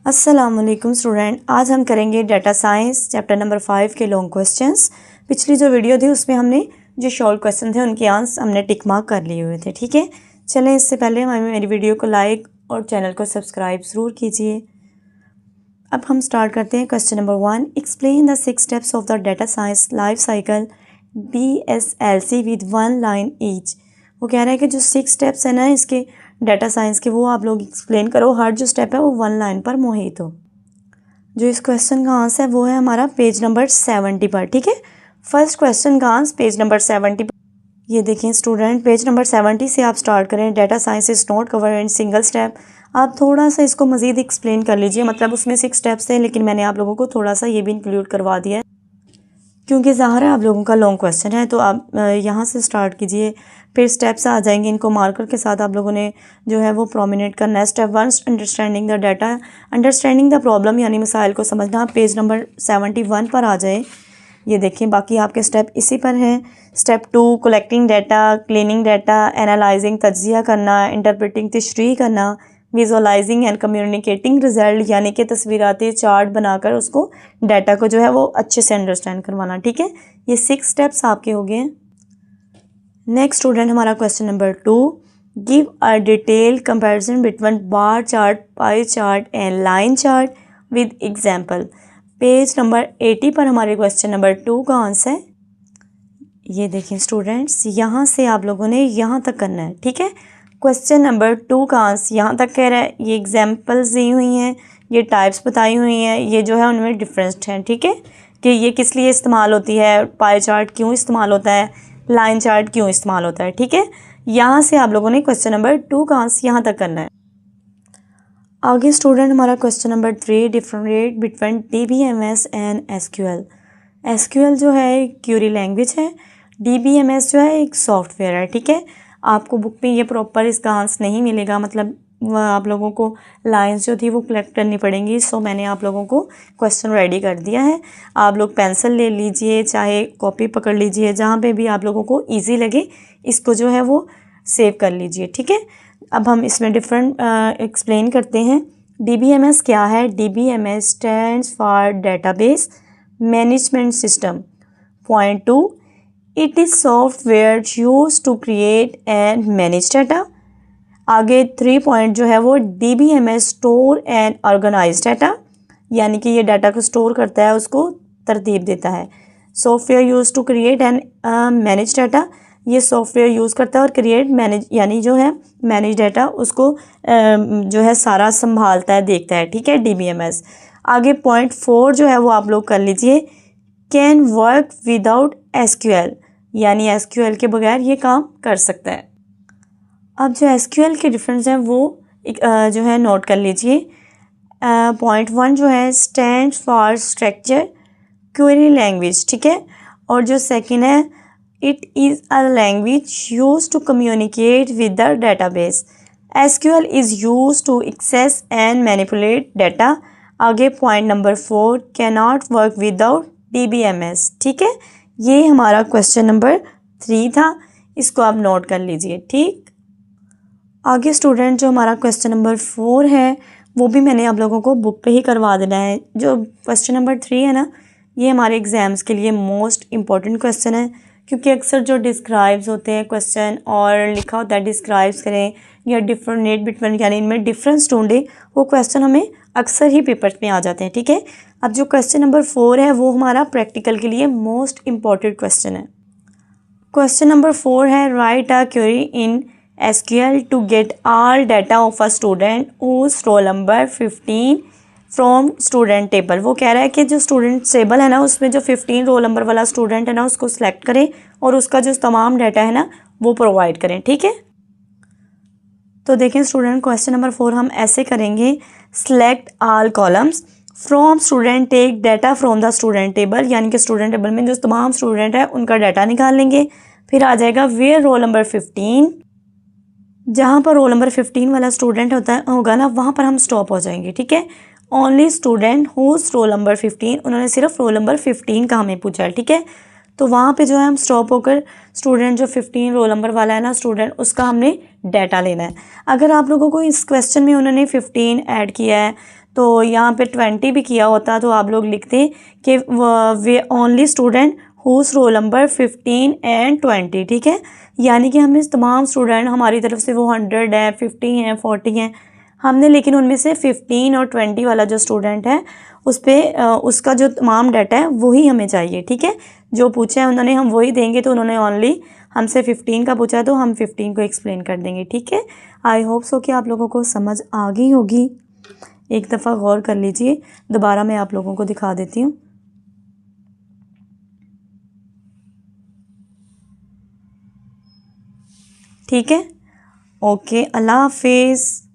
अस्सलामुअलैकुम स्टूडेंट, आज हम करेंगे डाटा साइंस चैप्टर नंबर 5 के लॉन्ग क्वेश्चंस। पिछली जो वीडियो थी उसमें हमने जो शॉर्ट क्वेश्चन थे उनके आंसर हमने टिक मार्क कर लिए हुए थे। ठीक है, चलें इससे पहले हमें मेरी वीडियो को लाइक और चैनल को सब्सक्राइब ज़रूर कीजिए। अब हम स्टार्ट करते हैं। Question number 1, explain the 6 steps of the data science life cycle DSLC with 1 line each. वो कह रहा है कि जो 6 स्टेप्स है ना इसके डाटा साइंस के, वो आप लोग एक्सप्लेन करो। हर जो स्टेप है वो 1 लाइन पर मोहित हो। जो इस क्वेश्चन का आंसर है वो है हमारा पेज नंबर 70 पर। ठीक है, फर्स्ट क्वेश्चन का आंसर पेज नंबर 70 पर। ये देखें स्टूडेंट, पेज नंबर 70 से आप स्टार्ट करें। Data science is not cover in single step. आप थोड़ा सा इसको मज़ीद एक्सप्लेन कर लीजिए। मतलब उसमें 6 स्टेप्स थे, लेकिन मैंने आप लोगों को थोड़ा सा ये भी इंक्लूड करवा दिया है क्योंकि ज़ाहिर है आप लोगों का लॉन्ग क्वेश्चन है। तो आप यहाँ से स्टार्ट कीजिए, फिर स्टेप्स आ जाएंगे। इनको मार्कर के साथ आप लोगों ने जो है वो प्रोमिनेट करना है। Step 1, understanding the data, understanding the problem यानी मसाइल को समझना। पेज नंबर 71 पर आ जाए। ये देखें, बाकी आपके स्टेप इसी पर हैं। Step 2, collecting data, cleaning data, analysing तज्जिया करना, इंटरप्रेटिंग तशरीह करना, विजुअलाइजिंग एंड कम्युनिकेटिंग रिजल्ट यानी कि तस्वीराती चार्ट बनाकर उसको डाटा को जो है वो अच्छे से अंडरस्टैंड करवाना। ठीक है, ये 6 स्टेप्स आपके हो गए। नेक्स्ट स्टूडेंट, हमारा question number 2, give a detail comparison between bar chart, pie chart and line chart with example. Page number 80 पर हमारे क्वेश्चन नंबर 2 का आंसर है। ये देखें स्टूडेंट्स, यहाँ से आप लोगों ने यहाँ तक करना है। ठीक है, क्वेश्चन नंबर 2 का आंसर यहाँ तक कह रहा है। ये एग्जांपल्स दी हुई हैं, ये टाइप्स बताई हुई हैं, ये जो है उनमें डिफरेंस हैं। ठीक है, कि ये किस लिए इस्तेमाल होती है, पाई चार्ट क्यों इस्तेमाल होता है, लाइन चार्ट क्यों इस्तेमाल होता है। ठीक है, यहाँ से आप लोगों ने क्वेश्चन नंबर 2 का आंसर यहाँ तक करना है। आगे स्टूडेंट, हमारा question number 3, differentiate between DBMS and SQL। SQL जो है एक क्यूरी लैंग्वेज है, DBMS जो है एक सॉफ्टवेयर है। ठीक है, आपको बुक में ये प्रॉपर इसका आंसर नहीं मिलेगा, मतलब आप लोगों को लाइंस जो थी वो कलेक्ट करनी पड़ेंगी। सो मैंने आप लोगों को क्वेश्चन रेडी कर दिया है। आप लोग पेंसिल ले लीजिए, चाहे कॉपी पकड़ लीजिए, जहाँ पे भी आप लोगों को इजी लगे इसको जो है वो सेव कर लीजिए। ठीक है, अब हम इसमें डिफरेंट एक्सप्लेन करते हैं। DBMS क्या है? DBMS stands for database management system. Point 2, it is software use to create and manage data. आगे 3 पॉइंट जो है वो DBMS store and organise data, यानी कि ये डाटा को स्टोर करता है, उसको तरतीब देता है। Software use to create and manage data, ये सॉफ्टवेयर यूज़ करता है और क्रिएट मैनेज यानी जो है मैनेज डाटा उसको जो है सारा संभालता है, देखता है। ठीक है, DBMS। आगे पॉइंट 4 जो है वो आप लोग कर लीजिए, कैन वर्क विदाउट SQL, यानी SQL के बगैर ये काम कर सकता है। अब जो SQL के डिफरेंस हैं वो जो है नोट कर लीजिए। पॉइंट 1 जो है stand for structure query language. ठीक है, और जो सेकंड है it is a language use to communicate with the database. SQL is use to access and manipulate data. आगे point number 4, can not work without DBMS। ठीक है, ये हमारा क्वेश्चन नंबर 3 था, इसको आप नोट कर लीजिए। ठीक, आगे स्टूडेंट जो हमारा क्वेश्चन नंबर 4 है वो भी मैंने आप लोगों को बुक पे ही करवा देना है। जो क्वेश्चन नंबर 3 है ना, ये हमारे एग्ज़ाम्स के लिए मोस्ट इम्पॉर्टेंट क्वेश्चन है, क्योंकि अक्सर जो डिस्क्राइब्स होते हैं क्वेश्चन और लिखा होता है डिस्क्राइब्स करें या डिफरेंशिएट बिटवीन यानी इनमें डिफरेंस ढूंढें, वो क्वेश्चन हमें अक्सर ही पेपर्स में आ जाते हैं। ठीक है, अब जो क्वेश्चन नंबर 4 है वो हमारा प्रैक्टिकल के लिए मोस्ट इम्पॉर्टेंट क्वेश्चन है। क्वेश्चन नंबर 4 है, right a query in SQL to get all data of a student whose roll number 15 from student table। वो कह रहा है कि जो स्टूडेंट टेबल है ना उसमें जो 15 रोल नंबर वाला स्टूडेंट है ना उसको सिलेक्ट करें और उसका जो तमाम डाटा है ना वो प्रोवाइड करें। ठीक है, तो देखें स्टूडेंट, क्वेश्चन नंबर 4 हम ऐसे करेंगे, select all columns from student, take data from the student table, यानी कि स्टूडेंट टेबल में जो तमाम स्टूडेंट है उनका डाटा निकाल लेंगे। फिर आ जाएगा वेयर रोल नंबर 15, जहाँ पर रोल नंबर 15 वाला स्टूडेंट होगा ना वहाँ पर हम स्टॉप हो जाएंगे। ठीक है, only student whose roll number 15, उन्होंने सिर्फ रोल नंबर 15 का हमें पूछा है। ठीक है, तो वहाँ पे जो है हम स्टॉप होकर स्टूडेंट जो 15 रोल नंबर वाला है ना स्टूडेंट, उसका हमने डाटा लेना है। अगर आप लोगों को इस क्वेश्चन में उन्होंने 15 ऐड किया है तो यहाँ पे 20 भी किया होता तो आप लोग लिखते कि वे only student whose roll number 15 and 20, ठीक है। यानी कि हमें तमाम स्टूडेंट हमारी तरफ से वो 100 है, 50 हैं, 40 हैं हमने, लेकिन उनमें से 15 और 20 वाला जो स्टूडेंट है उस पर उसका जो तमाम डाटा है वही हमें चाहिए, ठीक है। जो पूछा है उन्होंने हम वही देंगे, तो उन्होंने ओनली हमसे 15 का पूछा तो हम 15 को एक्सप्लेन कर देंगे, ठीक है। आई होप सो कि आप लोगों को समझ आ गई होगी। एक दफ़ा गौर कर लीजिए, दोबारा मैं आप लोगों को दिखा देती हूँ। ठीक है, ओके, अल्लाह हाफिज़।